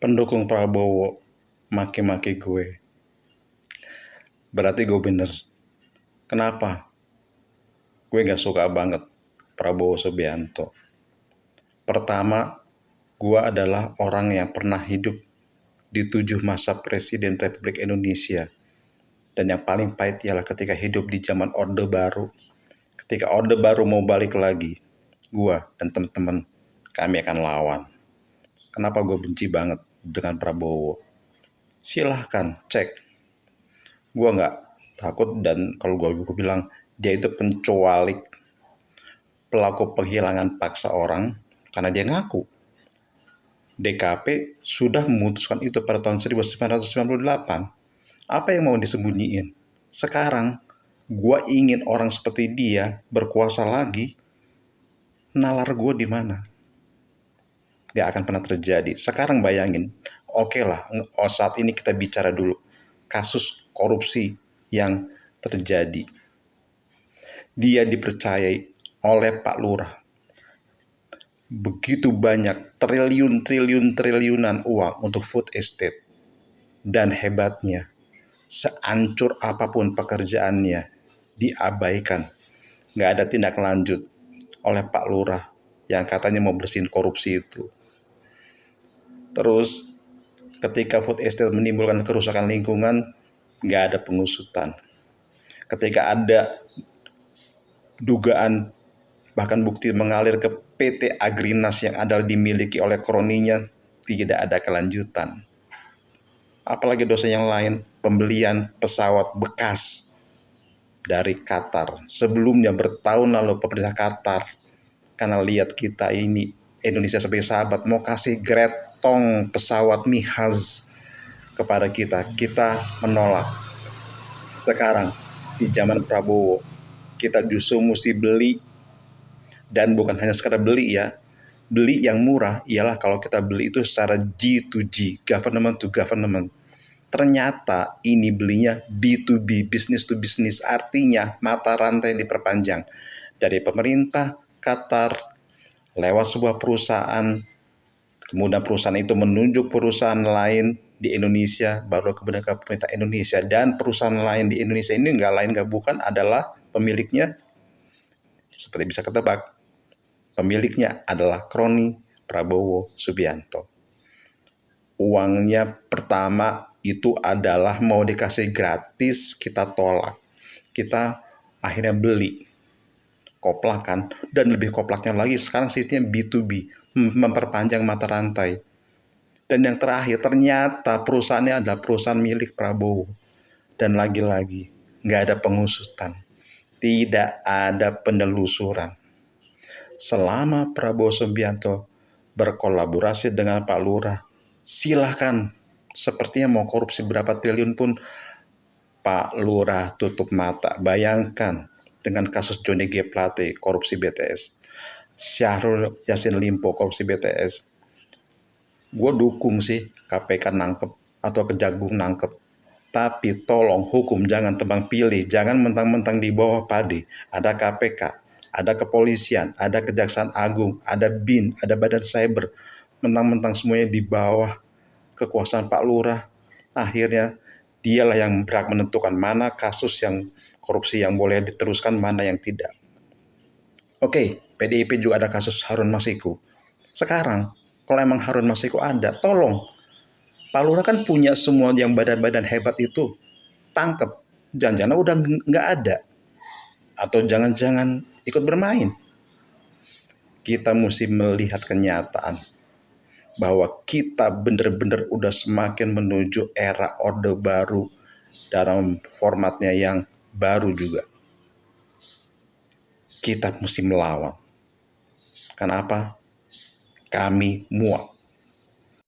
pendukung Prabowo maki-maki gue, berarti gue bener. Kenapa? Gue gak suka banget Prabowo Subianto. Pertama, gue adalah orang yang pernah hidup di 7 masa Presiden Republik Indonesia. Dan yang paling pahit ialah ketika hidup di zaman Orde Baru. Ketika Orde Baru mau balik lagi, gue dan teman-teman kami akan lawan. Kenapa gue benci banget dengan Prabowo? Silahkan cek. Gue gak takut, dan kalau gue bilang dia itu penculik, pelaku penghilangan paksa orang, karena dia ngaku DKP sudah memutuskan itu pada tahun 1998. Apa yang mau disembunyiin? Sekarang gue ingin orang seperti dia berkuasa lagi. Nalar gue di mana? Gak akan pernah terjadi. Sekarang bayangin, oke lah, saat ini kita bicara dulu kasus korupsi yang terjadi. Dia dipercayai oleh Pak Lurah begitu banyak triliunan uang untuk food estate, dan hebatnya seancur apapun pekerjaannya diabaikan, nggak ada tindak lanjut oleh Pak Lurah yang katanya mau bersihin korupsi itu. Terus ketika food estate menimbulkan kerusakan lingkungan, nggak ada pengusutan. Ketika ada dugaan bahkan bukti mengalir ke PT Agrinas yang adalah dimiliki oleh kroninya, tidak ada kelanjutan. Apalagi dosa yang lain, pembelian pesawat bekas dari Qatar. Sebelumnya bertahun lalu pemerintah Qatar, karena lihat kita ini Indonesia sebagai sahabat, mau kasih gretong pesawat Mihaz kepada kita menolak. Sekarang di zaman Prabowo, kita justru mesti beli. Dan bukan hanya sekadar beli ya, beli yang murah ialah kalau kita beli itu secara G2G, government to government. Ternyata ini belinya B2B, business to business, artinya mata rantai yang diperpanjang dari pemerintah Qatar lewat sebuah perusahaan, kemudian perusahaan itu menunjuk perusahaan lain di Indonesia, baru kemudian ke pemerintah Indonesia, dan perusahaan lain di Indonesia ini nggak bukan adalah pemiliknya, seperti bisa ketebak, pemiliknya adalah kroni Prabowo Subianto. Uangnya pertama itu adalah mau dikasih gratis, kita tolak. Kita akhirnya beli, koplakan, dan lebih koplaknya lagi sekarang sistemnya B2B, memperpanjang mata rantai. Dan yang terakhir, ternyata perusahaannya adalah perusahaan milik Prabowo. Dan lagi-lagi nggak ada pengusutan, tidak ada penelusuran. Selama Prabowo Subianto berkolaborasi dengan Pak Lurah, silahkan. Sepertinya mau korupsi berapa triliun pun Pak Lurah tutup mata. Bayangkan dengan kasus Johnny G. Plate korupsi BTS, Syahrul Yassin Limpo korupsi BTS. Gue dukung sih KPK nangkep atau Kejagung nangkep. Tapi tolong hukum jangan tebang pilih, jangan mentang-mentang di bawah PADE ada KPK, ada kepolisian, ada Kejaksaan Agung, ada BIN, ada Badan Cyber, mentang-mentang semuanya di bawah kekuasaan Pak Lurah. Akhirnya dialah yang berhak menentukan mana kasus yang korupsi yang boleh diteruskan, mana yang tidak. Oke, PDIP juga ada kasus Harun Masiku. Sekarang, kalau emang Harun Masiku ada, tolong. Pak Lurah kan punya semua yang badan-badan hebat itu, tangkep. Jangan-jangan udah nggak ada. Atau jangan-jangan ikut bermain. Kita mesti melihat kenyataan bahwa kita benar-benar udah semakin menuju era Orde Baru dalam formatnya yang baru juga. Kita mesti melawan. Kenapa? Kami muak